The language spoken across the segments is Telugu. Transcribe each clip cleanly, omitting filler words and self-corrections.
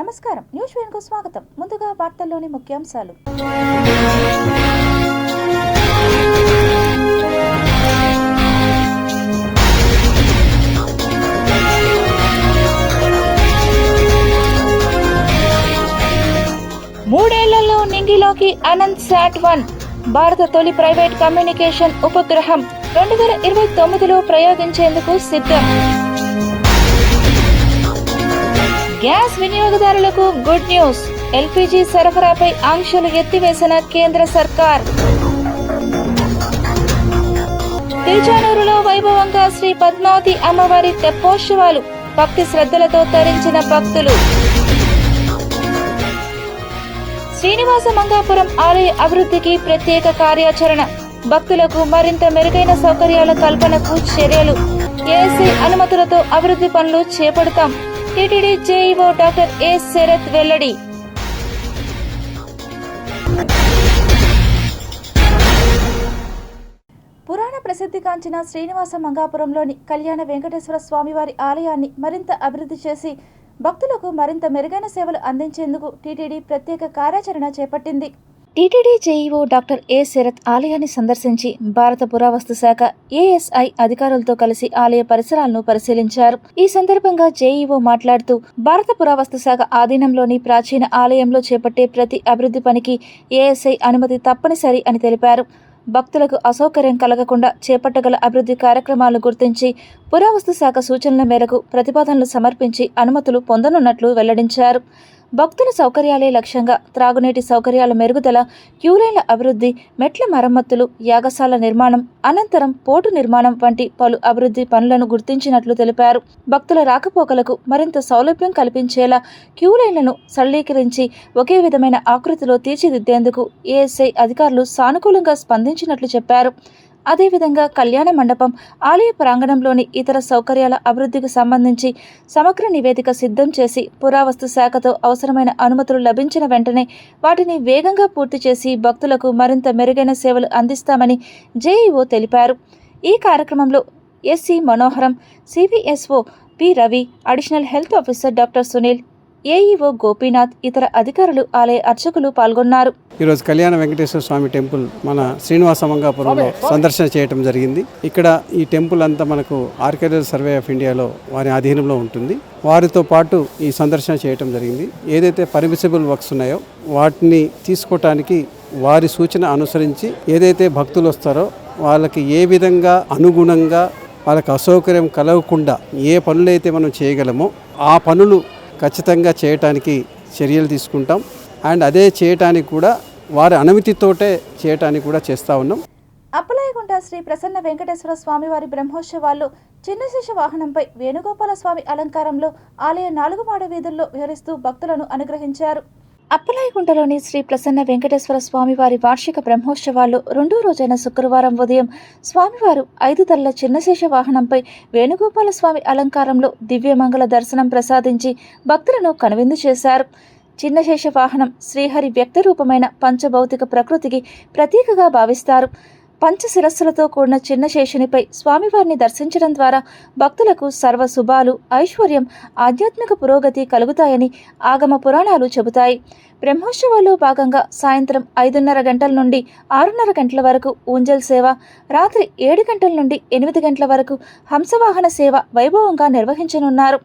నమస్కారం, న్యూస్ వేన్కు స్వాగతం. ముందుగా వార్తల్లోని ముఖ్యాంశాలు. మూడేళ్లలో నింగిలోకి అనంత్ శాట్-1 భారత తొలి ప్రైవేట్ కమ్యూనికేషన్ ఉపగ్రహం 2029లో ప్రయోగించేందుకు సిద్ధం. గ్యాస్ వినియోగదారులకు గుడ్ న్యూస్. ఎల్పీజీ సరఫరాపై ఆంక్షలు ఎత్తివేసిన కేంద్ర సర్కార్. తిరుచానూరులో వైభవంగా శ్రీ పద్మావతి అమ్మవారి తెప్పోత్సవాలు. భక్తి శ్రద్ధలతో తరించిన భక్తులు. శ్రీనివాస మంగాపురం ఆలయ అభివృద్ధికి ప్రత్యేక కార్యాచరణ. భక్తులకు మరింత మెరుగైన సౌకర్యాల కల్పనకు చర్యలు. ఏఎస్ఐ అనుమతులతో అభివృద్ధి పనులు చేపడతాం. TTD JEO doctor A Sarath వెల్లడి. పురాణ ప్రసిద్ధిగాంచిన శ్రీనివాస మంగాపురంలోని కళ్యాణ వెంకటేశ్వర స్వామివారి ఆలయాన్ని మరింత అభివృద్ధి చేసి భక్తులకు మరింత మెరుగైన సేవలు అందించేందుకు టీటీడీ ప్రత్యేక కార్యాచరణ చేపట్టింది. TTD JEO doctor A Sarath ఆలయాన్ని సందర్శించి భారత పురావస్తు శాఖ ఏఎస్ఐ అధికారులతో కలిసి ఆలయ పరిసరాలను పరిశీలించారు. ఈ సందర్భంగా జేఈఓ మాట్లాడుతూ భారత పురావస్తు శాఖ ఆధీనంలోని ప్రాచీన ఆలయంలో చేపట్టే ప్రతి అభివృద్ధి పనికి ఏఎస్ఐ అనుమతి తప్పనిసరి అని తెలిపారు. భక్తులకు అసౌకర్యం కలగకుండా చేపట్టగల అభివృద్ధి కార్యక్రమాలను గుర్తించి పురావస్తు శాఖ సూచనల మేరకు ప్రతిపాదనలు సమర్పించి అనుమతులు పొందనున్నట్లు వెల్లడించారు. భక్తుల సౌకర్యాలే లక్ష్యంగా త్రాగునీటి సౌకర్యాల మెరుగుదల, క్యూలైన్ల అభివృద్ధి, మెట్ల మరమ్మతులు, యాగశాల నిర్మాణం, అనంతరం పోర్టు నిర్మాణం వంటి పలు అభివృద్ధి పనులను గుర్తించినట్లు తెలిపారు. భక్తుల రాకపోకలకు మరింత సౌలభ్యం కల్పించేలా క్యూలైన్లను సరళీకరించి ఒకే విధమైన ఆకృతిలో తీర్చిదిద్దేందుకు ఏఎస్ఐ అధికారులు సానుకూలంగా స్పందించినట్లు చెప్పారు. అదేవిధంగా కళ్యాణ మండపం, ఆలయ ప్రాంగణంలోని ఇతర సౌకర్యాల అభివృద్ధికి సంబంధించి సమగ్ర నివేదిక సిద్ధం చేసి పురావస్తు శాఖతో అవసరమైన అనుమతులు లభించిన వెంటనే వాటిని వేగంగా పూర్తి చేసి భక్తులకు మరింత మెరుగైన సేవలు అందిస్తామని జేఈఓ తెలిపారు. ఈ కార్యక్రమంలో SC Manoharam, CVSO P Ravi, additional health officer doctor Sunil, AEO Gopinath, ఇతర అధికారులు, ఆలయ అర్చకులు పాల్గొన్నారు. ఈరోజు కళ్యాణ వెంకటేశ్వర స్వామి టెంపుల్ మన శ్రీనివాస మంగాపురంలో సందర్శన చేయడం జరిగింది. ఇక్కడ ఈ టెంపుల్ అంతా మనకు ఆర్కియాలజికల్ సర్వే ఆఫ్ ఇండియాలో వారి ఆధీనంలో ఉంటుంది. వారితో పాటు ఈ సందర్శన చేయడం జరిగింది. ఏదైతే పర్మిసిబుల్ వర్క్స్ ఉన్నాయో వాటిని తీసుకోవటానికి వారి సూచన అనుసరించి ఏదైతే భక్తులు వస్తారో వాళ్ళకి ఏ విధంగా అనుగుణంగా వాళ్ళకి అసౌకర్యం కలగకుండా ఏ పనులైతే మనం చేయగలమో ఆ పనులు ఖచ్చితంగా చేయటానికి చర్యలు తీసుకుంటాం. అండ్ అదే చేయటానికి కూడా వారి అనుమతితోటే చేయటానికి కూడా చేస్తూ ఉన్నాం. అప్పలాయగుంట శ్రీ ప్రసన్న వెంకటేశ్వర స్వామి వారి బ్రహ్మోత్సవాల్లో చిన్నశేష వాహనంపై వేణుగోపాల స్వామి అలంకారంలో ఆలయ 4 మాడ వీధుల్లో విహరిస్తూ భక్తులను అనుగ్రహించారు. అప్పలాయగుంటలోని శ్రీ ప్రసన్న వెంకటేశ్వర స్వామివారి వార్షిక బ్రహ్మోత్సవాల్లో 2వ రోజైన శుక్రవారం ఉదయం స్వామివారు 5 తలల చిన్నశేష వాహనంపై వేణుగోపాల స్వామి అలంకారంలో దివ్యమంగళ దర్శనం ప్రసాదించి భక్తులను కనువిందు చేశారు. చిన్నశేష వాహనం శ్రీహరి వ్యక్తరూపమైన పంచభౌతిక ప్రకృతికి ప్రతీకగా భావిస్తారు. పంచశిరస్సులతో కూడిన చిన్నశేషునిపై స్వామివారిని దర్శించడం ద్వారా భక్తులకు సర్వ శుభాలు, ఐశ్వర్యం, ఆధ్యాత్మిక పురోగతి కలుగుతాయని ఆగమ పురాణాలు చెబుతాయి. బ్రహ్మోత్సవాల్లో భాగంగా సాయంత్రం 5:30 గంటల నుండి 6:30 గంటల వరకు ఊంజల్ సేవ, రాత్రి 7 గంటల నుండి 8 గంటల వరకు హంసవాహన సేవ వైభవంగా నిర్వహించనున్నారు.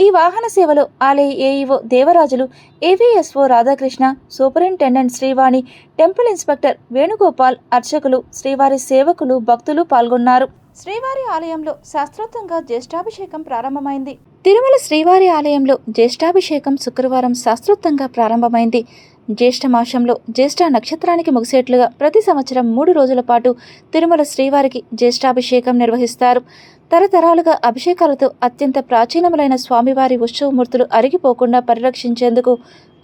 ఈ వాహన సేవలో ఆలయ AEO Devarajulu, AVSO Radhakrishna, superintendent Srivani, temple inspector Venugopal, అర్చకులు, శ్రీవారి సేవకులు, భక్తులు పాల్గొన్నారు. శ్రీవారి ఆలయంలో శాస్త్రోక్తంగా జ్యేష్ఠాభిషేకం ప్రారంభమైంది. తిరుమల శ్రీవారి ఆలయంలో జ్యేష్ఠాభిషేకం శుక్రవారం శాస్త్రోక్తంగా ప్రారంభమైంది. జ్యేష్ఠ మాసంలో జ్యేష్ఠ నక్షత్రానికి ముగిసేట్లుగా ప్రతి సంవత్సరం 3 రోజుల పాటు తిరుమల శ్రీవారికి జ్యేష్ఠాభిషేకం నిర్వహిస్తారు. తరతరాలుగా అభిషేకాలతో అత్యంత ప్రాచీనములైన స్వామివారి ఉత్సవమూర్తులు అరిగిపోకుండా పరిరక్షించేందుకు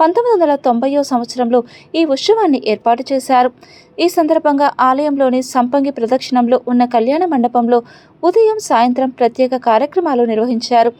1990వ సంవత్సరంలో ఈ ఉత్సవాన్ని ఏర్పాటు చేశారు. ఈ సందర్భంగా ఆలయంలోని సంపంగి ప్రదక్షిణంలో ఉన్న కళ్యాణ మండపంలో ఉదయం, సాయంత్రం ప్రత్యేక కార్యక్రమాలు నిర్వహించారు.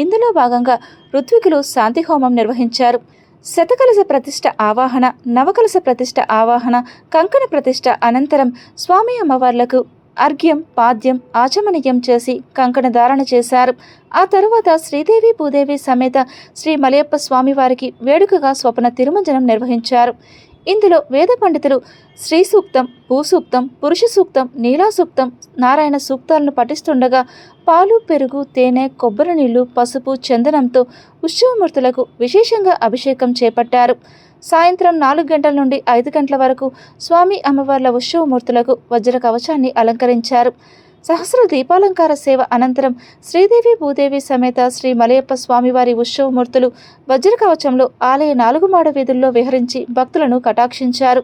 ఇందులో భాగంగా ఋత్వికులు శాంతి హోమం నిర్వహించారు. శతకలశ ప్రతిష్ఠ ఆవాహన, నవకలశ ప్రతిష్ఠ ఆవాహన, కంకణ ప్రతిష్ఠ అనంతరం స్వామి అమ్మవార్లకు అర్ఘ్యం పాద్యం ఆచమనీయం చేసి కంకణ ధారణ చేశారు. ఆ తరువాత శ్రీదేవి భూదేవి సమేత శ్రీ మలయప్ప స్వామివారికి వేడుకగా స్వప్న తిరుమంజనం నిర్వహించారు. ఇందులో వేద పండితులు శ్రీ సూక్తం, భూసూక్తం, పురుష సూక్తం, నీలా సూక్తం, నారాయణ సూక్తాలను పఠిస్తుండగా పాలు, పెరుగు, తేనె, కొబ్బరి నీళ్లు, పసుపు, చందనంతో ఉత్సవమూర్తులకు విశేషంగా అభిషేకం చేపట్టారు. సాయంత్రం 4 గంటల నుండి 5 గంటల వరకు స్వామి అమ్మవార్ల ఉత్సవమూర్తులకు వజ్ర కవచాన్ని అలంకరించారు. సహస్ర దీపాలంకార సేవ అనంతరం శ్రీదేవి భూదేవి సమేత శ్రీ మలయప్ప స్వామివారి ఉత్సవమూర్తులు వజ్ర కవచంలో ఆలయ 4 మాడ వీధుల్లో విహరించి భక్తులను కటాక్షించారు.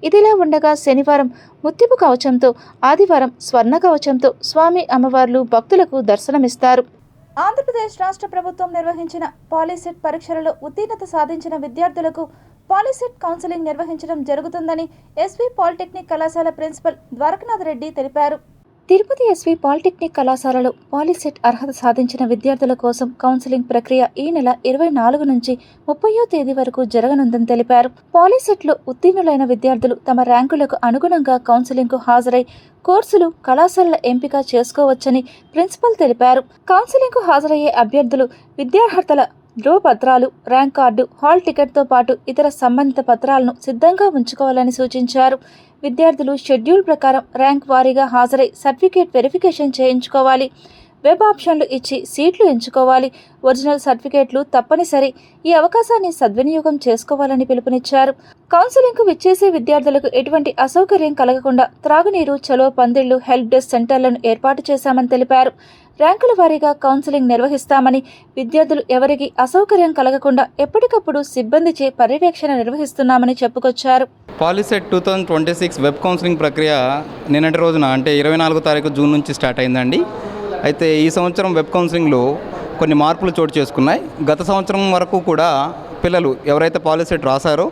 ఇదిలా ఉండగా శనివారం ముత్యపు కవచంతో, ఆదివారం స్వర్ణ కవచంతో స్వామి అమ్మవార్లు భక్తులకు దర్శనమిస్తారు. ఆంధ్రప్రదేశ్ రాష్ట్ర ప్రభుత్వం నిర్వహించిన పాలీసెట్ పరీక్షలలో ఉత్తీర్ణత సాధించిన విద్యార్థులకు పాలీసెట్ కౌన్సిలింగ్ నిర్వహించడం జరుగుతుందని ఎస్వి పాలిటెక్నిక్ కళాశాల ప్రిన్సిపల్ ద్వారకనాథ్ రెడ్డి తెలిపారు. తిరుపతి ఎస్వి పాలిటెక్నిక్ కళాశాలలో పాలీసెట్ అర్హత సాధించిన విద్యార్థుల కోసం కౌన్సిలింగ్ ప్రక్రియ ఈ నెల 24 నుంచి 30వ తేదీ వరకు జరగనుందని తెలిపారు. పాలీసెట్లో ఉత్తీర్ణులైన విద్యార్థులు తమ ర్యాంకులకు అనుగుణంగా కౌన్సిలింగ్కు హాజరై కోర్సులు, కళాశాలల ఎంపిక చేసుకోవచ్చని ప్రిన్సిపల్ తెలిపారు. కౌన్సిలింగ్కు హాజరయ్యే అభ్యర్థులు విద్యార్హతల ధ్రువపత్రాలు, ర్యాంక్ కార్డు, హాల్ టికెట్తో పాటు ఇతర సంబంధిత పత్రాలను సిద్ధంగా ఉంచుకోవాలని సూచించారు. విద్యార్థులు షెడ్యూల్ ప్రకారం ర్యాంక్ వారీగా హాజరై సర్టిఫికేట్ వెరిఫికేషన్ చేయించుకోవాలి. వెబ్ ఆప్షన్లు ఇచ్చి సీట్లు ఎంచుకోవాలి. ఒరిజినల్ సర్టిఫికేట్లు తప్పనిసరి. ఈ అవకాశాన్ని సద్వినియోగం చేసుకోవాలని పిలుపునిచ్చారు. కౌన్సిలింగ్కు విచ్చేసే విద్యార్థులకు ఎటువంటి అసౌకర్యం కలగకుండా త్రాగునీరు, చలో పందిళ్లు, హెల్ప్ డెస్క్ సెంటర్లను ఏర్పాటు చేశామని తెలిపారు. ర్యాంకుల వారీగా కౌన్సిలింగ్ నిర్వహిస్తామని, విద్యార్థులు ఎవరికి అసౌకర్యం కలగకుండా ఎప్పటికప్పుడు సిబ్బందిచే పర్యవేక్షణ నిర్వహిస్తున్నామని చెప్పుకొచ్చారు. పాలీసెట్ 2026 వెబ్ కౌన్సిలింగ్ ప్రక్రియ నిన్నటి రోజున అంటే 24వ తారీఖు జూన్ నుంచి స్టార్ట్ అయిందండి. అయితే ఈ సంవత్సరం వెబ్ కౌన్సిలింగ్లో కొన్ని మార్పులు చోటు చేసుకున్నాయి. గత సంవత్సరం వరకు కూడా పిల్లలు ఎవరైతే పాలీసెట్ రాశారో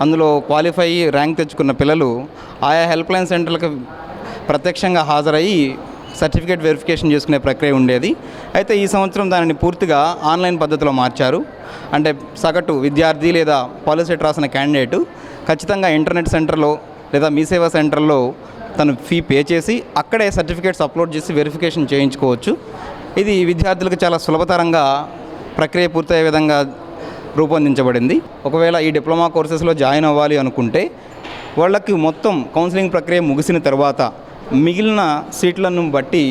అందులో క్వాలిఫై ర్యాంక్ తెచ్చుకున్న పిల్లలు ఆయా హెల్ప్ లైన్ సెంటర్లకు ప్రత్యక్షంగా హాజరయ్యి సర్టిఫికేట్ వెరిఫికేషన్ చేసుకునే ప్రక్రియ ఉండేది. అయితే ఈ సంవత్సరం దానిని పూర్తిగా ఆన్లైన్ పద్ధతిలో మార్చారు. అంటే సగటు విద్యార్థి లేదా పాలీసెట్ రాసిన క్యాండిడేటు ఖచ్చితంగా ఇంటర్నెట్ సెంటర్లో లేదా మీ సేవా సెంటర్లో తను ఫీ పే చేసి అక్కడే సర్టిఫికేట్స్ అప్లోడ్ చేసి వెరిఫికేషన్ చేయించుకోవచ్చు. ఇది విద్యార్థులకు చాలా సులభతరంగా ప్రక్రియ పూర్తయ్యే విధంగా రూపొందించబడింది. ఒకవేళ ఈ డిప్లొమా కోర్సెస్లో జాయిన్ అవ్వాలి అనుకుంటే వాళ్ళకి మొత్తం కౌన్సిలింగ్ ప్రక్రియ ముగిసిన తర్వాత మిగిలిన సీట్లను బట్టి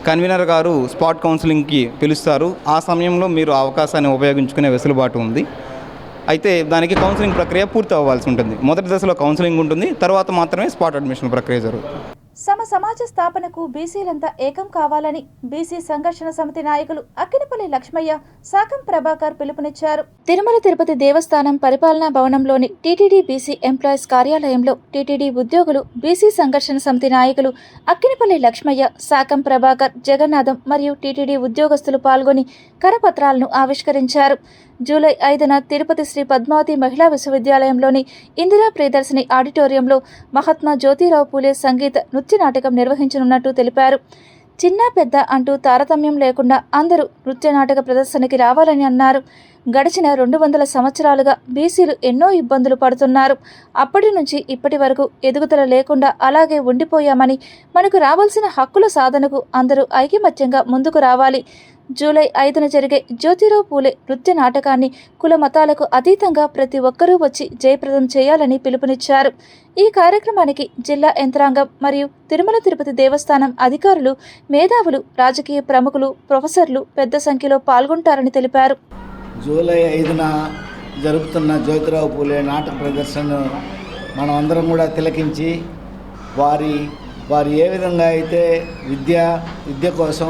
కన్వీనర్ గారు స్పాట్ కౌన్సిలింగ్కి పిలుస్తారు. ఆ సమయంలో మీరు అవకాశాన్ని ఉపయోగించుకునే వెసులుబాటు ఉంది. అయితే దానికి కౌన్సిలింగ్ ప్రక్రియ పూర్తి అవ్వాల్సి ఉంటుంది. మొదటి దశలో కౌన్సిలింగ్ ఉంటుంది, తర్వాత మాత్రమే స్పాట్ అడ్మిషన్ ప్రక్రియ జరుగుతుంది. సమాజ స్థాపనకు బీసీలంతా ఏకం కావాలని బీసీ సంఘర్షణ సమితి నాయకులు అక్కినేపల్లి లక్ష్మయ్య, సాకం ప్రభాకర్ పిలుపునిచ్చారు. తిరుమల తిరుపతి దేవస్థానం పరిపాలనా భవనంలోని టీటీడీ బీసీ ఎంప్లాయీస్ కార్యాలయంలో టీటీడీ ఉద్యోగులు, బీసీ సంఘర్షణ సమితి నాయకులు అక్కినేపల్లి లక్ష్మయ్య, సాకం ప్రభాకర్, జగన్నాథం మరియు టీటీడీ ఉద్యోగస్తులు పాల్గొని కరపత్రాలను ఆవిష్కరించారు. జూలై 5న తిరుపతి శ్రీ పద్మావతి మహిళా విశ్వవిద్యాలయంలోని ఇందిరా ప్రియదర్శిని ఆడిటోరియంలో మహాత్మా జ్యోతిరావు పూలే సంగీత నృత్య నాటకం నిర్వహించనున్నట్టు తెలిపారు. చిన్న పెద్ద అంటూ తారతమ్యం లేకుండా అందరూ నృత్య నాటక ప్రదర్శనకి రావాలని అన్నారు. గడిచిన 200 సంవత్సరాలుగా బీసీలు ఎన్నో ఇబ్బందులు పడుతున్నారు. అప్పటి నుంచి ఇప్పటి వరకు ఎదుగుదల లేకుండా అలాగే ఉండిపోయామని, మనకు రావాల్సిన హక్కుల సాధనకు అందరూ ఐకమత్యంగా ముందుకు రావాలి. జూలై 5న జరిగే జ్యోతిరావు పూలే నృత్య నాటకాన్ని కుల మతాలకు అతీతంగా ప్రతి ఒక్కరూ వచ్చి జయప్రదం చేయాలని పిలుపునిచ్చారు. ఈ కార్యక్రమానికి జిల్లా యంత్రాంగం మరియు తిరుమల తిరుపతి దేవస్థానం అధికారులు, మేధావులు, రాజకీయ ప్రముఖులు, ప్రొఫెసర్లు పెద్ద సంఖ్యలో పాల్గొంటారని తెలిపారు. జూలై 5న జరుగుతున్న జ్యోతిరావు పూలే నాటక ప్రదర్శనను మనం అందరం కూడా తిలకించి వారు ఏ విధంగా అయితే విద్య కోసం,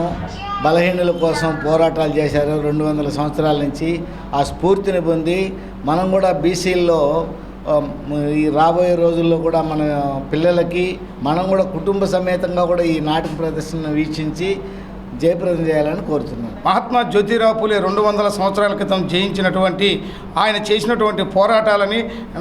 బలహీనుల కోసం పోరాటాలు చేశారో 200 సంవత్సరాల నుంచి, ఆ స్ఫూర్తిని పొంది మనం కూడా బీసీల్లో ఈ రాబోయే రోజుల్లో కూడా మన పిల్లలకి మనం కూడా కుటుంబ సమేతంగా కూడా ఈ నాటక ప్రదర్శనను వీక్షించి జయప్రదం చేయాలని కోరుతున్నాను. మహాత్మా జ్యోతిరావు పూలే 200 సంవత్సరాల క్రితం జయించినటువంటి ఆయన చేసినటువంటి పోరాటాలని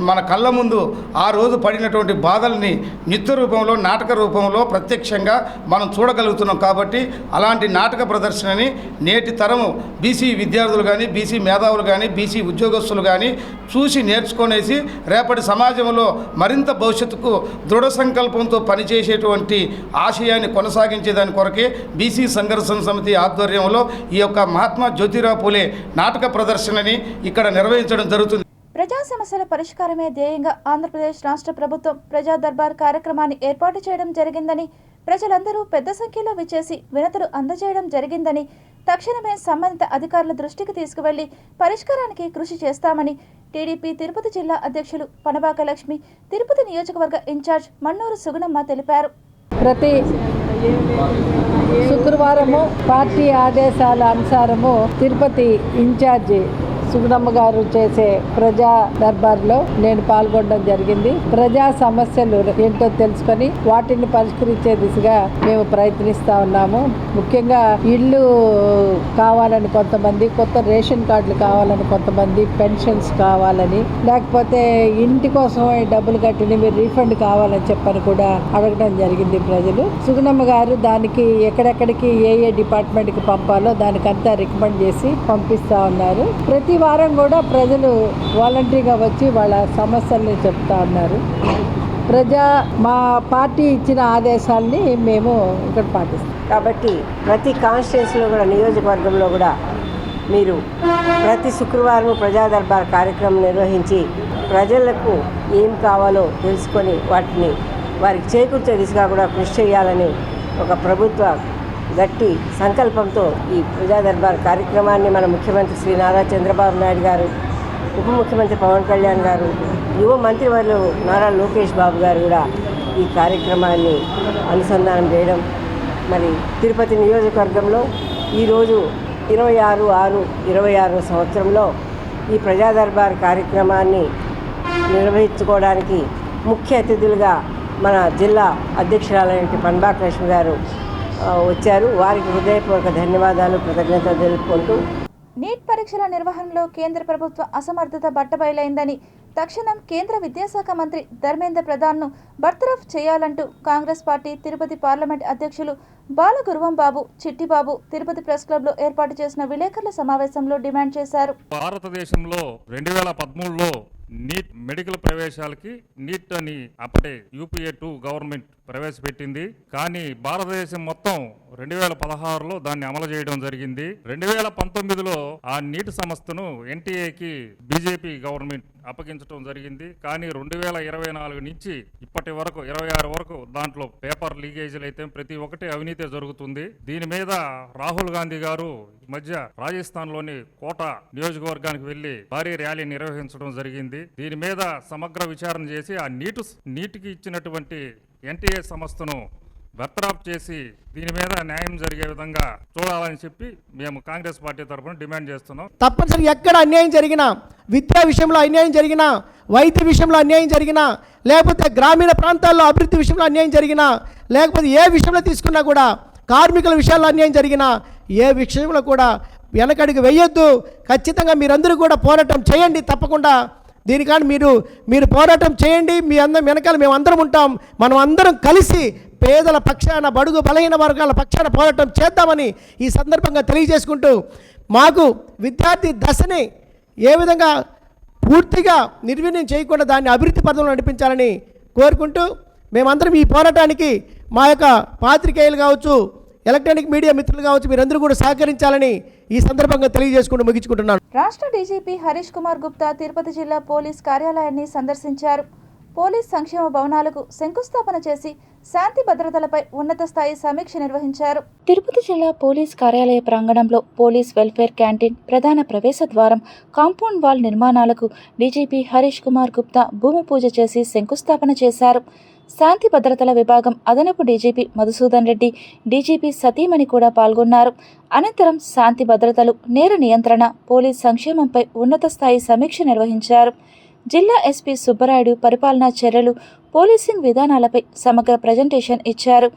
మన కళ్ళ ముందు ఆ రోజు పడినటువంటి బాధల్ని నృత్య రూపంలో నాటక రూపంలో ప్రత్యక్షంగా మనం చూడగలుగుతున్నాం. కాబట్టి అలాంటి నాటక ప్రదర్శనని నేటి తరము బీసీ విద్యార్థులు కానీ బీసీ మేధావులు కానీ బీసీ ఉద్యోగస్తులు కానీ చూసి నేర్చుకునేసి రేపటి సమాజంలో మరింత భవిష్యత్తుకు దృఢ సంకల్పంతో పనిచేసేటువంటి ఆశయాన్ని కొనసాగించేదాని కొరకే బీసీ సంఘర్షణ సమితి ఆధ్వర్యంలో ఈ యొక్క మహాత్మా జ్యోతిరావు పూలే నాటక ప్రదర్శనని ఇక్కడ నిర్వహించడం జరుగుతుంది. ప్రజా సమస్యల పరిష్కారమే ధ్యేయంగా ఆంధ్రప్రదేశ్ రాష్ట్ర ప్రభుత్వం ప్రజా దర్బార్ కార్యక్రమాన్ని ఏర్పాటు చేయడం జరిగిందని, ప్రజలందరూ పెద్ద సంఖ్యలో విచ్చేసి వినతులు అందజేయడం జరిగిందని, తక్షణమే సంబంధిత అధికారుల దృష్టికి తీసుకువెళ్లి పరిష్కారానికి కృషి చేస్తామని టీడీపీ తిరుపతి జిల్లా అధ్యక్షులు పనబాక లక్ష్మి, తిరుపతి నియోజకవర్గ ఇన్ఛార్జ్ మన్నూరు సుగుణమ్మ తెలిపారు. ప్రతి శుక్రవారము పార్టీ ఆదేశాల అనుసారము తిరుపతి ఇన్ఛార్జి సుగుణమ్మ గారు చేసే ప్రజా దర్బార్లో నేను పాల్గొనడం జరిగింది. ప్రజా సమస్యలు ఏంటో తెలుసుకొని వాటిని పరిష్కరించే దిశగా మేము ప్రయత్నిస్తా ఉన్నాము. ముఖ్యంగా ఇళ్ళు కావాలని కొంతమంది, కొత్త రేషన్ కార్డులు కావాలని కొంతమంది, పెన్షన్స్ కావాలని, లేకపోతే ఇంటి కోసం డబ్బులు కట్టిన మీరు రీఫండ్ కావాలని చెప్పని కూడా అడగడం జరిగింది ప్రజలు. సుగుణమ్మ గారు దానికి ఎక్కడెక్కడికి ఏ డిపార్ట్మెంట్కి పంపాలో దానికంతా రికమెండ్ చేసి పంపిస్తా ఉన్నారు. ప్రతి వారం కూడా ప్రజలు వాలంటరీగా వచ్చి వాళ్ళ సమస్యల్ని చెప్తా ఉన్నారు. మా పార్టీ ఇచ్చిన ఆదేశాల్ని మేము ఇక్కడ పాటిస్తాం. కాబట్టి ప్రతి కాన్స్టిట్యున్సీలో కూడా నియోజకవర్గంలో కూడా మీరు ప్రతి శుక్రవారం ప్రజా దర్బార్ కార్యక్రమం నిర్వహించి ప్రజలకు ఏం కావాలో తెలుసుకొని వాటిని వారికి చేకూర్చే దిశగా కూడా కృషి చేయాలని ఒక ప్రభుత్వ గట్టి సంకల్పంతో ఈ ప్రజా దర్బార్ కార్యక్రమాన్ని మన ముఖ్యమంత్రి శ్రీ నారా చంద్రబాబు నాయుడు గారు, ఉప ముఖ్యమంత్రి పవన్ కళ్యాణ్ గారు, యువ మంత్రివర్యులు నారా లోకేష్ బాబు గారు కూడా ఈ కార్యక్రమాన్ని అనుసంధానం చేయడం, మరి తిరుపతి నియోజకవర్గంలో ఈరోజు 26/6/26 సంవత్సరంలో ఈ ప్రజా దర్బార్ కార్యక్రమాన్ని నిర్వహించుకోవడానికి ముఖ్య అతిథులుగా మన జిల్లా అధ్యక్షురాలైన పనబాక లక్ష్మి గారు వచ్చారు. వారికి హృదయపూర్వక ధన్యవాదాలు, కృతజ్ఞతలు తెలుపుకుంటూ నీట్ పరీక్షల నిర్వహణలో కేంద్ర ప్రభుత్వ అసమర్థత బట్టబయలైందని, తక్షణం కేంద్ర విద్యాశాఖ మంత్రి ధర్మేంద్ర ప్రధాన్ను బర్తరఫ్ చేయాలంటూ కాంగ్రెస్ పార్టీ తిరుపతి పార్లమెంట్ అధ్యక్షులు బాలగురువం బాబు చిట్టిబాబు తిరుపతి ప్రెస్ క్లబ్లో ఏర్పాటు చేసిన విలేకరుల సమావేశంలో డిమాండ్ చేశారు. భారతదేశంలో 2013లో నీట్ మెడికల్ ప్రవేశాలకి నీట్ అని అప్పటి UPA 2 గవర్నమెంట్ ప్రవేశపెట్టింది. కానీ భారతదేశం మొత్తం 2016లో దాన్ని అమలు చేయడం జరిగింది. 2019లో ఆ నీట్ సంస్థను NTA-కి బీజేపీ గవర్నమెంట్ అప్పగించడం జరిగింది. కానీ 2024 నుంచి ఇప్పటి వరకు 26 వరకు దాంట్లో పేపర్ లీకేజీలు అయితే ప్రతి ఒక్కటి అవినీతి జరుగుతుంది. దీని మీద రాహుల్ గాంధీ గారు ఈ మధ్య రాజస్థాన్లోని కోటా నియోజకవర్గానికి వెళ్లి భారీ ర్యాలీ నిర్వహించడం జరిగింది. దీని మీద సమగ్ర విచారణ చేసి ఆ నీటికి ఇచ్చినటువంటి NTA సంస్థను బర్తరఫ్ చేసి దీని మీద న్యాయం జరిగే విధంగా చూడాలని చెప్పి మేము కాంగ్రెస్ పార్టీ తరఫున డిమాండ్ చేస్తున్నాం. తప్పనిసరిగా ఎక్కడ అన్యాయం జరిగినా, విద్యా విషయంలో అన్యాయం జరిగినా, వైద్య విషయంలో అన్యాయం జరిగినా, లేకపోతే గ్రామీణ ప్రాంతాల్లో అభివృద్ధి విషయంలో అన్యాయం జరిగినా, లేకపోతే ఏ విషయంలో తీసుకున్నా కూడా, కార్మికుల విషయాల్లో అన్యాయం జరిగినా, ఏ విషయంలో కూడా వెనకడికి వెయ్యొద్దు. ఖచ్చితంగా మీరందరూ కూడా పోరాటం చేయండి. తప్పకుండా దీనికాని మీరు పోరాటం చేయండి. మీ అందరం వెనకాల మేము అందరం ఉంటాం. మనం అందరం కలిసి పేదల పక్షాన, బడుగు బలహీన వర్గాల పక్షాన పోరాటం చేద్దామని ఈ సందర్భంగా తెలియజేసుకుంటూ, మాకు విద్యార్థి దశని ఏ విధంగా పూర్తిగా నిర్వీర్యం చేయకుండా దాన్ని అభివృద్ధి పథంలో నడిపించాలని కోరుకుంటూ, మేమందరం ఈ పోరాటానికి మా యొక్క పాత్రికేయులు కావచ్చు, ఎలక్ట్రానిక్ మీడియా మిత్రులు కావచ్చు, మీరందరూ కూడా సహకరించాలని ఈ సందర్భంగా తెలియజేసుకుంటూ ముగించుకుంటున్నాను. రాష్ట్ర డీజీపీ హరీష్ కుమార్ గుప్తా తిరుపతి జిల్లా పోలీస్ కార్యాలయాన్ని సందర్శించారు. పోలీస్ సంక్షేమ భవనాలకు శంకుస్థాపన చేసి శాంతి భద్రతలపై ఉన్నత స్థాయి సమీక్ష నిర్వహించారు. తిరుపతి జిల్లా పోలీస్ కార్యాలయ ప్రాంగణంలో పోలీస్ వెల్ఫేర్ క్యాంటీన్, ప్రధాన ప్రవేశ ద్వారం, కాంపౌండ్ వాల్ నిర్మాణాలకు డీజీపీ హరీష్ కుమార్ గుప్తా భూమి పూజ చేసి శంకుస్థాపన చేశారు. శాంతి భద్రతల విభాగం అదనపు డీజీపీ మధుసూదన్ రెడ్డి, డీజీపీ సతీమణి కూడా పాల్గొన్నారు. అనంతరం శాంతి భద్రతలు, నేర నియంత్రణ, పోలీస్ సంక్షేమంపై ఉన్నత స్థాయి సమీక్ష నిర్వహించారు. జిల్లా ఎస్పీ సుబ్బరాయుడు పరిపాలనా చర్యలు, పోలీసింగ్ విధానాలపై సమగ్ర ప్రజెంటేషన్ ఇచ్చారు.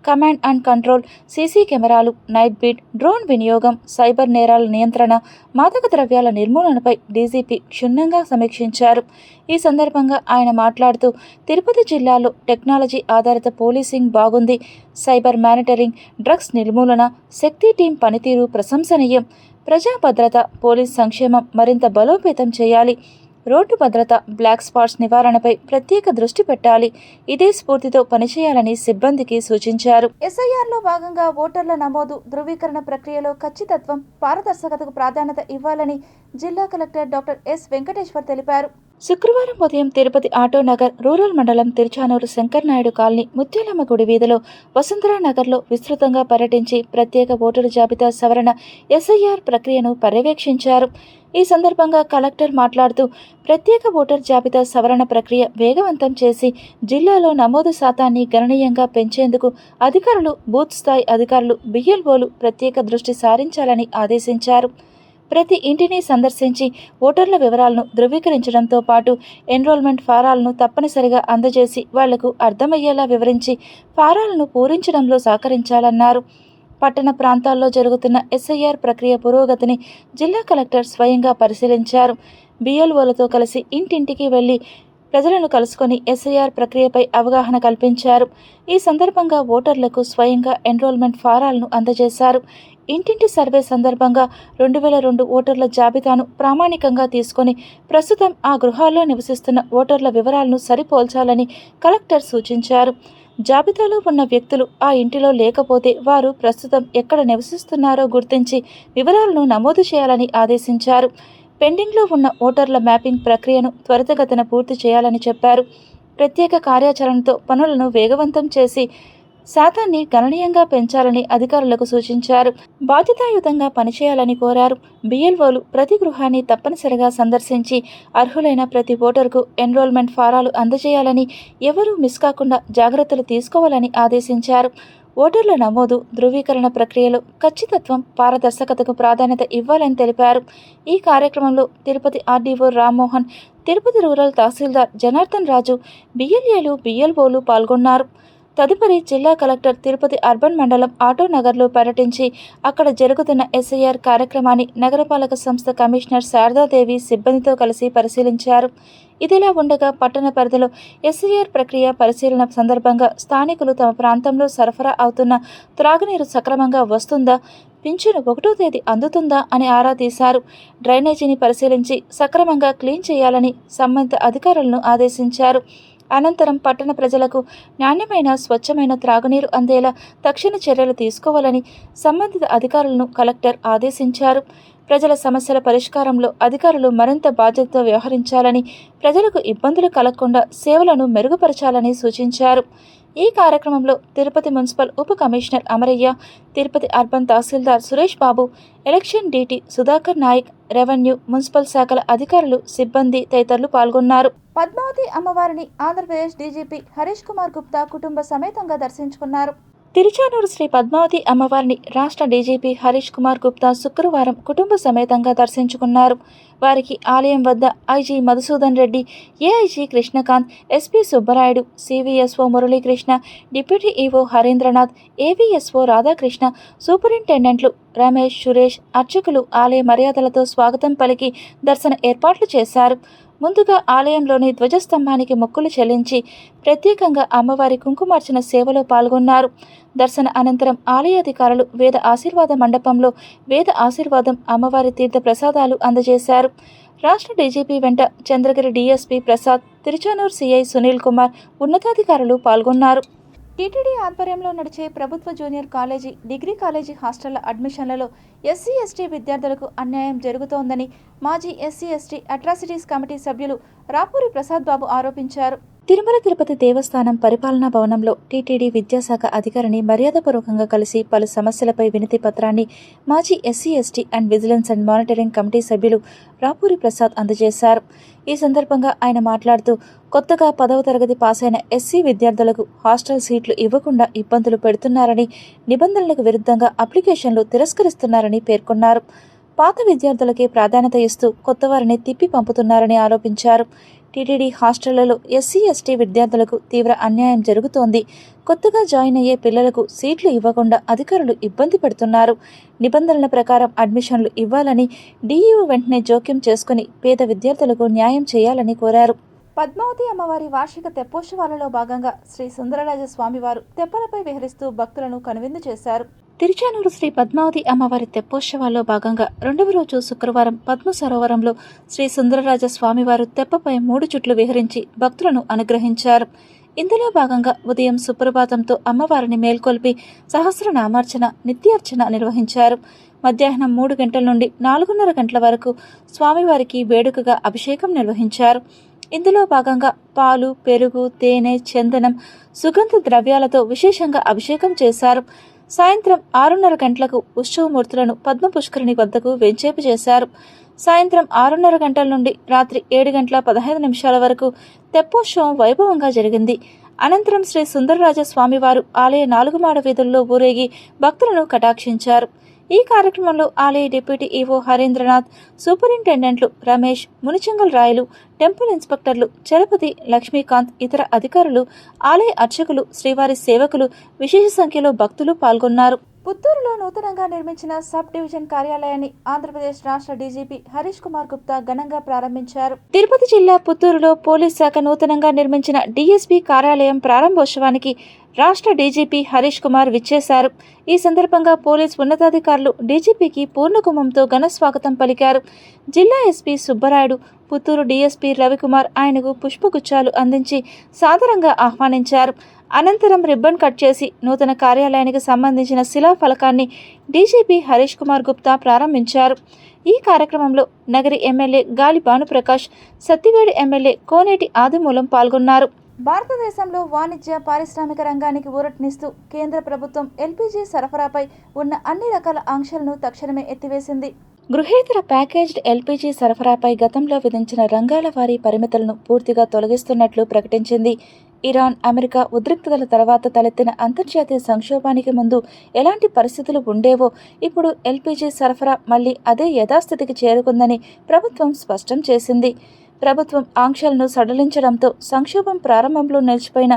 కమాండ్ అండ్ కంట్రోల్, సీసీ కెమెరాలు, నైట్ బీట్, డ్రోన్ వినియోగం, సైబర్ నేరాల నియంత్రణ, మాదక ద్రవ్యాల నిర్మూలనపై డీజీపీ క్షుణ్ణంగా సమీక్షించారు. ఈ సందర్భంగా ఆయన మాట్లాడుతూ తిరుపతి జిల్లాలో టెక్నాలజీ ఆధారిత పోలీసింగ్ బాగుంది. సైబర్ మానిటరింగ్, డ్రగ్స్ నిర్మూలన, శక్తి టీం పనితీరు ప్రశంసనీయం. ప్రజా భద్రత, పోలీస్ సంక్షేమం మరింత బలోపేతం చేయాలి. రోడ్డు భద్రత, బ్లాక్ స్పాట్స్ నివారణపై ప్రత్యేక దృష్టి పెట్టాలి. ఇదే స్ఫూర్తితో పనిచేయాలని సిబ్బందికి సూచించారు. ఎస్ఐఆర్లో భాగంగా ఓటర్ల నమోదు, ధృవీకరణ ప్రక్రియలో ఖచ్చితత్వం, పారదర్శకతకు ప్రాధాన్యత ఇవ్వాలని జిల్లా కలెక్టర్ డాక్టర్ ఎస్ వెంకటేశ్వర్ తెలిపారు. శుక్రవారం ఉదయం తిరుపతి ఆటోనగర్ రూరల్ మండలం తిరుచానూరు శంకర్ నాయుడు కాలనీ ముత్యాలమ్మ గుడి వీధిలో వసుంధరా నగర్లో విస్తృతంగా పర్యటించి ప్రత్యేక ఓటరు జాబితా సవరణ ఎస్ఐఆర్ ప్రక్రియను పర్యవేక్షించారు. ఈ సందర్భంగా కలెక్టర్ మాట్లాడుతూ ప్రత్యేక ఓటర్ జాబితా సవరణ ప్రక్రియ వేగవంతం చేసి జిల్లాలో నమోదు శాతాన్ని గణనీయంగా పెంచేందుకు అధికారులు, బూత్ స్థాయి అధికారులు, బిఎల్ఓలు ప్రత్యేక దృష్టి సారించాలని ఆదేశించారు. ప్రతి ఇంటిని సందర్శించి ఓటర్ల వివరాలను ధృవీకరించడంతో పాటు ఎన్రోల్మెంట్ ఫారాలను తప్పనిసరిగా అందజేసి వాళ్లకు అర్థమయ్యేలా వివరించి ఫారాలను పూరించడంలో సహకరించాలన్నారు. పట్టణ ప్రాంతాల్లో జరుగుతున్న ఎస్ఐఆర్ ప్రక్రియ పురోగతిని జిల్లా కలెక్టర్ స్వయంగా పరిశీలించారు. బిఎల్ఓలతో కలిసి ఇంటింటికి వెళ్లి ప్రజలను కలుసుకొని ఎస్ఐఆర్ ప్రక్రియపై అవగాహన కల్పించారు. ఈ సందర్భంగా ఓటర్లకు స్వయంగా ఎన్రోల్మెంట్ ఫారాలను అందజేశారు. ఇంటింటి సర్వే సందర్భంగా 2002 ఓటర్ల జాబితాను ప్రామాణికంగా తీసుకొని ప్రస్తుతం ఆ గృహాల్లో నివసిస్తున్న ఓటర్ల వివరాలను సరిపోల్చాలని కలెక్టర్ సూచించారు. జాబితాలో ఉన్న వ్యక్తులు ఆ ఇంటిలో లేకపోతే వారు ప్రస్తుతం ఎక్కడ నివసిస్తున్నారో గుర్తించి వివరాలను నమోదు చేయాలని ఆదేశించారు. పెండింగ్లో ఉన్న ఓటర్ల మ్యాపింగ్ ప్రక్రియను త్వరితగతిన పూర్తి చేయాలని చెప్పారు. ప్రత్యేక కార్యాచరణతో పనులను వేగవంతం చేసి శాతాన్ని గణనీయంగా పెంచాలని అధికారులకు సూచించారు. బాధ్యతాయుతంగా పనిచేయాలని కోరారు. బిఎల్ఓలు ప్రతి గృహాన్ని తప్పనిసరిగా సందర్శించి అర్హులైన ప్రతి ఓటరుకు ఎన్రోల్మెంట్ ఫారాలు అందజేయాలని, ఎవరూ మిస్ కాకుండా జాగ్రత్తలు తీసుకోవాలని ఆదేశించారు. ఓటర్ల నమోదు, ధృవీకరణ ప్రక్రియలో ఖచ్చితత్వం, పారదర్శకతకు ప్రాధాన్యత ఇవ్వాలని తెలిపారు. ఈ కార్యక్రమంలో తిరుపతి ఆర్డీఓ రామ్మోహన్, తిరుపతి రూరల్ తహసీల్దార్ జనార్దన్ రాజు, బిఎల్ఏలు, బిఎల్ఓలు పాల్గొన్నారు. తదుపరి జిల్లా కలెక్టర్ తిరుపతి అర్బన్ మండలం ఆటోనగర్లో పర్యటించి అక్కడ జరుగుతున్న ఎస్ఐఆర్ కార్యక్రమాన్ని నగరపాలక సంస్థ కమిషనర్ శారదాదేవి సిబ్బందితో కలిసి పరిశీలించారు. ఇదిలా ఉండగా పట్టణ పరిధిలో ఎస్ఐఆర్ ప్రక్రియ పరిశీలన సందర్భంగా స్థానికులు తమ ప్రాంతంలో సరఫరా అవుతున్న త్రాగునీరు సక్రమంగా వస్తుందా, పింఛను 1వ తేదీ అందుతుందా అని ఆరా తీశారు. డ్రైనేజీని పరిశీలించి సక్రమంగా క్లీన్ చేయాలని సంబంధిత అధికారులను ఆదేశించారు. అనంతరం పట్టణ ప్రజలకు నాణ్యమైన, స్వచ్ఛమైన త్రాగునీరు అందేలా తక్షణ చర్యలు తీసుకోవాలని సంబంధిత అధికారులను కలెక్టర్ ఆదేశించారు. ప్రజల సమస్యల పరిష్కారంలో అధికారులు మరింత బాధ్యతతో వ్యవహరించాలని, ప్రజలకు ఇబ్బందులు కలగకుండా సేవలను మెరుగుపరచాలని సూచించారు. ఈ కార్యక్రమంలో తిరుపతి మున్సిపల్ ఉప కమిషనర్ అమరయ్య, తిరుపతి అర్బన్ తహసీల్దార్ Suresh Babu, election DT Sudhakar Naik, revenue, municipal శాఖల అధికారులు, సిబ్బంది తదితరులు పాల్గొన్నారు. పద్మావతి అమ్మవారిని ఆంధ్రప్రదేశ్ డీజీపీ హరీష్ కుమార్ గుప్తా కుటుంబ సమేతంగా దర్శించుకున్నారు. తిరుచానూరు శ్రీ పద్మావతి అమ్మవారిని రాష్ట్ర డీజీపీ హరీష్ కుమార్ గుప్తా శుక్రవారం కుటుంబ సమేతంగా దర్శించుకున్నారు. వారికి ఆలయం వద్ద IG Madhusudan Reddy, AIG Krishnakanth, SP Subbarayudu, CVSO Muralikrishna, deputy EO Harindranath, AVSO Radhakrishna, సూపరింటెండెంట్లు రమేష్, సురేష్, అర్చకులు ఆలయ మర్యాదలతో స్వాగతం పలికి దర్శన ఏర్పాట్లు చేశారు. ముందుగా ఆలయంలోని ధ్వజస్తంభానికి మొక్కులు చెల్లించి ప్రత్యేకంగా అమ్మవారి కుంకుమార్చన సేవలో పాల్గొన్నారు. దర్శన అనంతరం ఆలయాధికారులు వేద ఆశీర్వాద మండపంలో వేద ఆశీర్వాదం, అమ్మవారి తీర్థ ప్రసాదాలు అందజేశారు. రాష్ట్ర డీజీపీ వెంట చంద్రగిరి డీఎస్పీ ప్రసాద్, తిరుచానూరు సిఐ సునీల్ కుమార్, ఉన్నతాధికారులు పాల్గొన్నారు. టీటీడీ ఆధ్వర్యంలో నడిచే ప్రభుత్వ జూనియర్ కాలేజీ, డిగ్రీ కాలేజీ హాస్టళ్ల అడ్మిషన్లలో ఎస్సీ ఎస్టీ విద్యార్థులకు అన్యాయం జరుగుతోందని మాజీ ఎస్సీ ఎస్టీ అట్రాసిటీస్ కమిటీ సభ్యులు రాపూరి ప్రసాద్ బాబు ఆరోపించారు. తిరుమల తిరుపతి దేవస్థానం పరిపాలనా భవనంలో టీటీడీ విద్యాశాఖ అధికారిని మర్యాదపూర్వకంగా కలిసి పలు సమస్యలపై వినతి పత్రాన్ని మాజీ SC ST and vigilance and monitoring committee సభ్యులు రాపూరి ప్రసాద్ అందజేశారు. ఈ సందర్భంగా ఆయన మాట్లాడుతూ కొత్తగా 10వ తరగతి పాసైన ఎస్సీ విద్యార్థులకు హాస్టల్ సీట్లు ఇవ్వకుండా ఇబ్బందులు పెడుతున్నారని, నిబంధనలకు విరుద్ధంగా అప్లికేషన్లు తిరస్కరిస్తున్నారని పేర్కొన్నారు. పాత విద్యార్థులకే ప్రాధాన్యత ఇస్తూ కొత్త వారిని తిప్పి పంపుతున్నారని ఆరోపించారు. టీటీడీ హాస్టళ్లలో ఎస్సీ ఎస్టీ విద్యార్థులకు తీవ్ర అన్యాయం జరుగుతోంది. కొత్తగా జాయిన్ అయ్యే పిల్లలకు సీట్లు ఇవ్వకుండా అధికారులు ఇబ్బంది పెడుతున్నారు. నిబంధనల ప్రకారం అడ్మిషన్లు ఇవ్వాలని డీఈఓ వెంటనే జోక్యం చేసుకుని పేద విద్యార్థులకు న్యాయం చేయాలని కోరారు. పద్మావతి అమ్మవారి వార్షిక తెప్పోత్సవాలలో భాగంగా శ్రీ సుందరరాజ స్వామివారు తెప్పలపై విహరిస్తూ భక్తులను కనువిందు చేశారు. తిరుచానూరు శ్రీ పద్మావతి అమ్మవారి తెప్పోత్సవాల్లో భాగంగా 2వ రోజు శుక్రవారం పద్మ సరోవరంలో శ్రీ సుందరరాజ స్వామివారు తెప్పపై 3 చుట్లు విహరించి భక్తులను అనుగ్రహించారు. ఇందులో భాగంగా ఉదయం సుప్రభాతంతో అమ్మవారిని మేల్కొల్పి సహస్రనామార్చన, నిత్యార్చన నిర్వహించారు. మధ్యాహ్నం 3 గంటల నుండి 4:30 గంటల వరకు స్వామివారికి వేడుకగా అభిషేకం నిర్వహించారు. ఇందులో భాగంగా పాలు, పెరుగు, తేనె, చందనం, సుగంధ ద్రవ్యాలతో విశేషంగా అభిషేకం చేశారు. సాయంత్రం 6:30 గంటలకు ఉత్సవమూర్తులను పద్మ పుష్కరిణి వద్దకు వెంచేపు చేశారు. సాయంత్రం 6:30 గంటల నుండి రాత్రి 7:15 వరకు తెప్పోత్సవం వైభవంగా జరిగింది. అనంతరం శ్రీ సుందరరాజ స్వామివారు ఆలయ 4 మాడ వీధుల్లో ఊరేగి భక్తులను కటాక్షించారు. ఈ కార్యక్రమంలో ఆలయ డిప్యూటీ ఈవో హరీంద్రనాథ్, సూపరింటెండెంట్లు రమేష్, మునిచెంగల్ రాయలు, టెంపుల్ ఇన్స్పెక్టర్లు చలపతి, లక్ష్మీకాంత్, ఇతర అధికారులు, ఆలయ అర్చకులు, శ్రీవారి సేవకులు, విశేష సంఖ్యలో భక్తులు పాల్గొన్నారు. పుత్తూరులో నూతనంగా నిర్మించిన సబ్ డివిజన్ కార్యాలయాన్ని ఆంధ్రప్రదేశ్ రాష్ట్ర డీజీపీ హరీష్ కుమార్ గుప్తా ఘనంగా ప్రారంభించారు. తిరుపతి జిల్లా పుత్తూరులో పోలీస్ శాఖ నూతనంగా నిర్మించిన డీఎస్పీ కార్యాలయం ప్రారంభోత్సవానికి రాష్ట్ర డీజీపీ హరీష్ కుమార్ విచ్చేశారు. ఈ సందర్భంగా పోలీస్ ఉన్నతాధికారులు డీజీపీకి పూర్ణకుంభంతో ఘన స్వాగతం పలికారు. జిల్లా ఎస్పీ సుబ్బరాయుడు, పుత్తూరు డీఎస్పీ రవికుమార్ ఆయనకు పుష్పగుచ్చాలు అందించి సాదరంగా ఆహ్వానించారు. అనంతరం రిబ్బన్ కట్ చేసి నూతన కార్యాలయానికి సంబంధించిన శిలా ఫలకాన్ని డీజీపీ హరీష్ కుమార్ గుప్తా ప్రారంభించారు. ఈ కార్యక్రమంలో నగరి ఎమ్మెల్యే గాలి భానుప్రకాష్, సత్తివేడి ఎమ్మెల్యే కోనేటి ఆదిమూలం పాల్గొన్నారు. భారతదేశంలో వాణిజ్య, పారిశ్రామిక రంగానికి ఊరటనిస్తూ కేంద్ర ప్రభుత్వం ఎల్పీజీ సరఫరాపై ఉన్న అన్ని రకాల ఆంక్షలను తక్షణమే ఎత్తివేసింది. గృహేతర ప్యాకేజ్డ్ ఎల్పీజీ సరఫరాపై గతంలో విధించిన రంగాల వారీ పరిమితులను పూర్తిగా తొలగిస్తున్నట్లు ప్రకటించింది. ఇరాన్, అమెరికా ఉద్రిక్తతల తర్వాత తలెత్తిన అంతర్జాతీయ సంక్షోభానికి ముందు ఎలాంటి పరిస్థితులు ఉండేవో ఇప్పుడు ఎల్పీజీ సరఫరా మళ్లీ అదే యథాస్థితికి చేరుకుందని ప్రభుత్వం స్పష్టం చేసింది. ప్రభుత్వం ఆంక్షలను సడలించడంతో సంక్షోభం ప్రారంభంలో నిలిచిపోయిన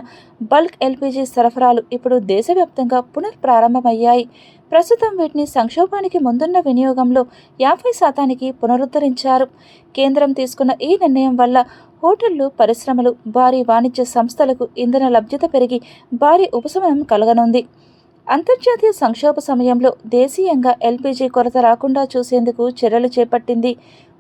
బల్క్ ఎల్పీజీ సరఫరాలు ఇప్పుడు దేశవ్యాప్తంగా పునఃప్రారంభమయ్యాయి. ప్రస్తుతం వీటిని సంక్షోభానికి ముందున్న వినియోగంలో 50% పునరుద్ధరించారు. కేంద్రం తీసుకున్న ఈ నిర్ణయం వల్ల హోటళ్లు, పరిశ్రమలు, భారీ వాణిజ్య సంస్థలకు ఇంధన లభ్యత పెరిగి భారీ ఉపశమనం కలగనుంది. అంతర్జాతీయ సంక్షోభ సమయంలో దేశీయంగా ఎల్పీజీ కొరత రాకుండా చూసేందుకు చర్యలు చేపట్టింది.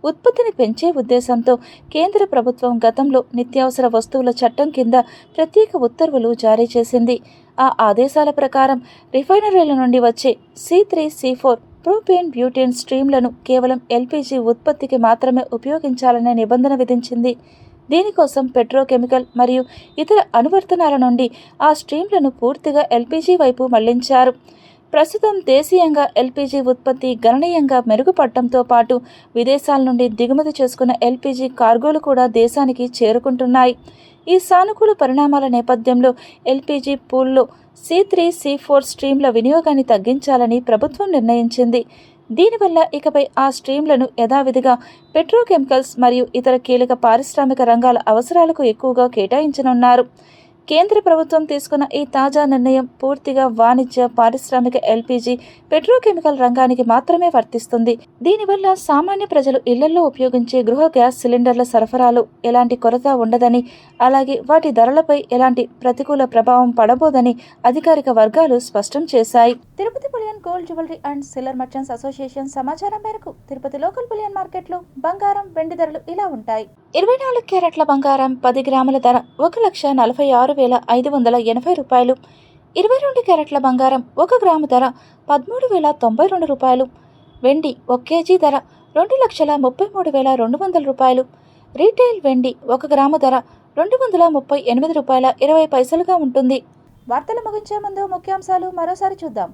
ఉత్పత్తిని పెంచే ఉద్దేశంతో కేంద్ర ప్రభుత్వం గతంలో నిత్యావసర వస్తువుల చట్టం కింద ప్రత్యేక ఉత్తర్వులు జారీ చేసింది. ఆ ఆదేశాల ప్రకారం రిఫైనరీల నుండి వచ్చే C3, C4 ప్రొపేన్, బ్యూటేన్ స్ట్రీమ్లను కేవలం ఎల్పీజీ ఉత్పత్తికి మాత్రమే ఉపయోగించాలనే నిబంధన విధించింది. దీనికోసం పెట్రోకెమికల్ మరియు ఇతర అనువర్తనాల నుండి ఆ స్ట్రీమ్లను పూర్తిగా ఎల్పీజీ వైపు మళ్లించారు. ప్రస్తుతం దేశీయంగా ఎల్పీజీ ఉత్పత్తి గణనీయంగా మెరుగుపడటంతో పాటు విదేశాల నుండి దిగుమతి చేసుకున్న ఎల్పీజీ కార్గోలు కూడా దేశానికి చేరుకుంటున్నాయి. ఈ సానుకూల పరిణామాల నేపథ్యంలో ఎల్పీజీ పూల్లో C3, C4 స్ట్రీమ్ల వినియోగాన్ని తగ్గించాలని ప్రభుత్వం నిర్ణయించింది. దీనివల్ల ఇకపై ఆ స్ట్రీమ్లను యథావిధిగా పెట్రోకెమికల్స్ మరియు ఇతర కీలక పారిశ్రామిక రంగాల అవసరాలకు ఎక్కువగా కేటాయించనున్నారు. కేంద్ర ప్రభుత్వం తీసుకున్న ఈ తాజా నిర్ణయం పూర్తిగా వాణిజ్య, పారిశ్రామిక ఎల్పీజీ, పెట్రోకెమికల్ రంగానికి మాత్రమే వర్తిస్తుంది. దీనివల్ల సామాన్య ప్రజలు ఇళ్లలో ఉపయోగించే గృహ గ్యాస్ సిలిండర్ల సరఫరాలో ఎలాంటి కొరత ఉండదని, అలాగే వాటి ధరలపై ఎలాంటి ప్రతికూల ప్రభావం పడబోదని అధికారిక వర్గాలు స్పష్టం చేశాయి. Tirupati bullion gold jewellery and silver merchants association సమాచారం మేరకు తిరుపతి లోకల్ బులియన్ మార్కెట్లో బంగారం, వెండి ధరలు ఇలా ఉంటాయి. 24 క్యారెట్ల బంగారం 10 గ్రాముల ధర 1,46,580 రూపాయలు. 22 క్యారెట్ల బంగారం 1 గ్రాము ధర 13,092 రూపాయలు. వెండి 1 కేజీ ధర 2,33,200 రూపాయలు. రీటైల్ వెండి 1 గ్రాము ధర 238 రూపాయల 20 పైసలుగా ఉంటుంది. వార్తలు ముగించే ముందు ముఖ్యాంశాలు మరోసారి చూద్దాం.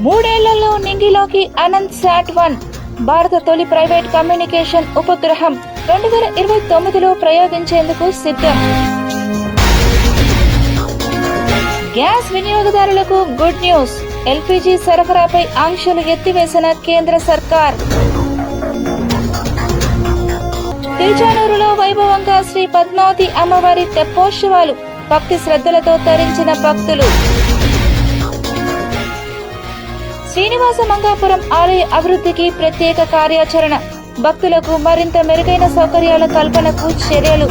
మూడేళ్లలో నింగిలోకి అనంత్ శాట్-1 భారత తొలి ప్రైవేట్ కమ్యూనికేషన్ ఉపగ్రహం 2029లో ప్రయోగించేందుకు సిద్ధం. గ్యాస్ వినియోగదారులకు గుడ్ న్యూస్. ఎల్పీజీ సరఫరాపై ఆంక్షలు ఎత్తివేసిన కేంద్ర సర్కార్. తిరుచానూరులో వైభవంగా శ్రీ పద్మావతి అమ్మవారి తెప్పోత్సవాలు. భక్తి శ్రద్ధలతో తరించిన భక్తులు. శ్రీనివాస మంగాపురం ఆలయ అభివృద్ధికి ప్రత్యేక కార్యాచరణ. భక్తులకు మరింత మెరుగైన సౌకర్యాల కల్పనకు చర్యలు.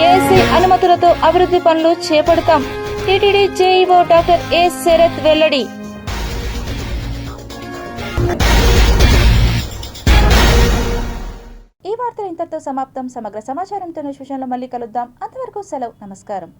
ఏఎస్ఐ అనుమతులతో అభివృద్ధి పనులు చేపడతాం. TTD JEO doctor A Sarath వెల్లడి. ఈ వార్తలు ఇంతటితో సమాప్తం. సమగ్ర సమాచారంతో విషయంలో మళ్ళీ కలుద్దాం. అంతవరకు సెలవు. నమస్కారం.